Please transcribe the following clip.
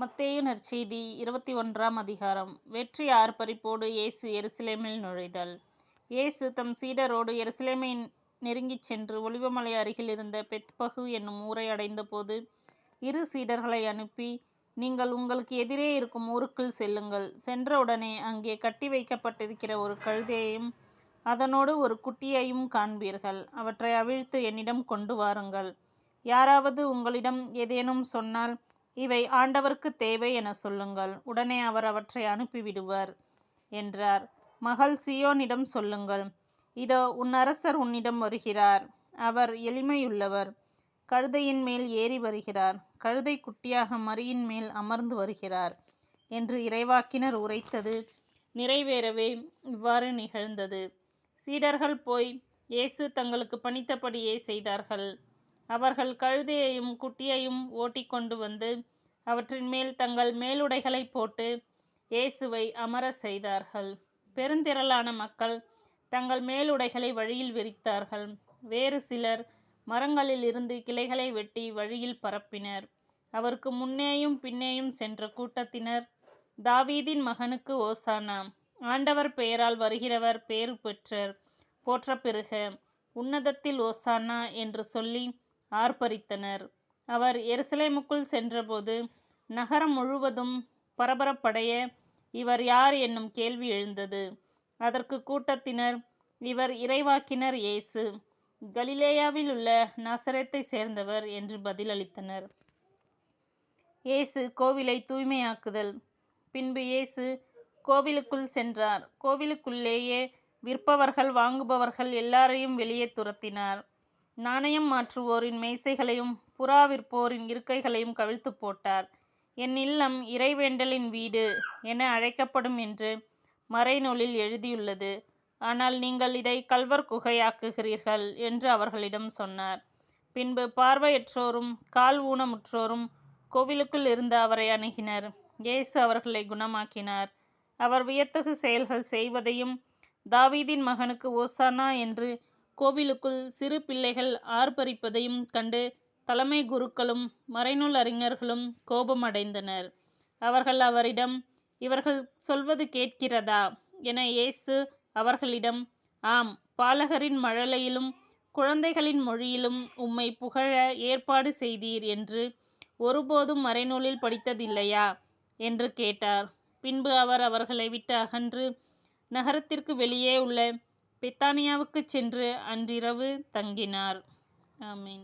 மத்தேயு நற்செய்தி 21ஆம் அதிகாரம். வெற்றி ஆர்ப்பரிப்போடு இயேசு எருசலேமில் நுழைதல். இயேசு தம் சீடரோடு எருசலேமை நெருங்கிச் சென்று ஒலிவமலை அருகில் இருந்த பெத்பகு என்னும் ஊரை அடைந்தபோது இரு சீடர்களை அனுப்பி, நீங்கள் உங்களுக்கு எதிரே இருக்கும் ஊருக்குள் செல்லுங்கள். சென்றவுடனே அங்கே கட்டி வைக்கப்பட்டிருக்கிற ஒரு கழுதையையும் அதனோடு ஒரு குட்டியையும் காண்பீர்கள். அவற்றை அவிழ்த்து என்னிடம் கொண்டு வாருங்கள். யாராவது உங்களிடம் ஏதேனும் சொன்னால், இவை ஆண்டவருக்கு தேவை என சொல்லுங்கள். உடனே அவர் அவற்றை அனுப்பிவிடுவார் என்றார். மகள் சீயோனிடம் சொல்லுங்கள், இதோ உன் அரசர் உன்னிடம் வருகிறார். அவர் எளிமையுள்ளவர், கழுதையின் மேல் ஏறி வருகிறார், கழுதை குட்டியாக மறியின் மேல் அமர்ந்து வருகிறார் என்று இறைவாக்கினர் உரைத்தது நிறைவேறவே இவ்வாறு நிகழ்ந்தது. சீடர்கள் போய் இயேசு தங்களுக்கு பணித்தபடியே செய்தார்கள். அவர்கள் கழுதையையும் குட்டியையும் ஓட்டிக்கொண்டு வந்து அவற்றின் மேல் தங்கள் மேலுடைகளை போட்டு இயேசுவை அமர செய்தார்கள். பெருந்திரளான மக்கள் தங்கள் மேலுடைகளை வழியில் விரித்தார்கள். வேறு சிலர் மரங்களில் இருந்து கிளைகளை வெட்டி வழியில் பரப்பினர். அவருக்கு முன்னேயும் பின்னேயும் சென்ற கூட்டத்தினர், தாவீதின் மகனுக்கு ஓசானா, ஆண்டவர் பெயரால் வருகிறவர் பேறு பெற்றர், போற்ற பெறுக, உன்னதத்தில் ஓசானா என்று சொல்லி ஆர்ப்பரித்தனர். அவர் எருசலேமுக்குள் சென்றபோது நகரம் முழுவதும் பரபரப்படைய, இவர் யார் என்னும் கேள்வி எழுந்தது. அதற்கு கூட்டத்தினர், இவர் இறைவாக்கினர் இயேசு, கலிலேயாவில் உள்ள நாசரேத்தை சேர்ந்தவர் என்று பதிலளித்தனர். இயேசு கோவிலை தூய்மையாக்குதல். பின்பு இயேசு கோவிலுக்குள் சென்றார். கோவிலுக்குள்ளேயே விற்பவர்கள் வாங்குபவர்கள் எல்லாரையும் வெளியே துரத்தினார். நாணயம் மாற்றுவோரின் மேசைகளையும் புறா விற்போரின் இருக்கைகளையும் கவிழ்த்து போட்டார். என் இல்லம் இறைவேண்டலின் வீடு என அழைக்கப்படும் என்று மறைநூலில் எழுதியுள்ளது. ஆனால் நீங்கள் இதை கள்வர் குகையாக்குகிறீர்கள் என்று அவர்களிடம் சொன்னார். பின்பு பார்வையற்றோரும் கால் ஊனமுற்றோரும் கோவிலுக்குள் இருந்த அவரை அணுகினர். இயேசு அவர்களை குணமாக்கினார். அவர் வியத்தகு செயல்கள் செய்வதையும் தாவீதின் மகனுக்கு ஓசானா என்று கோவிலுக்குள் சிறு பிள்ளைகள் ஆர்ப்பரிப்பதையும் கண்டு தலைமை குருக்களும் மறைநூல் அறிஞர்களும் கோபமடைந்தனர். அவர்கள் அவரிடம், இவர்கள் சொல்வது கேட்கிறதா என இயேசு அவர்களிடம், ஆம், பாலகரின் மழலையிலும் குழந்தைகளின் மொழியிலும் உம்மை புகழ ஏற்பாடு செய்தீர் என்று ஒருபோதும் மறைநூலில் படித்ததில்லையா என்று கேட்டார். பின்பு அவர் அவர்களை விட்டு அகன்று நகரத்திற்கு வெளியே உள்ள பெத்தானியாவுக்கு சென்று அன்றிரவு தங்கினார். ஆமீன்.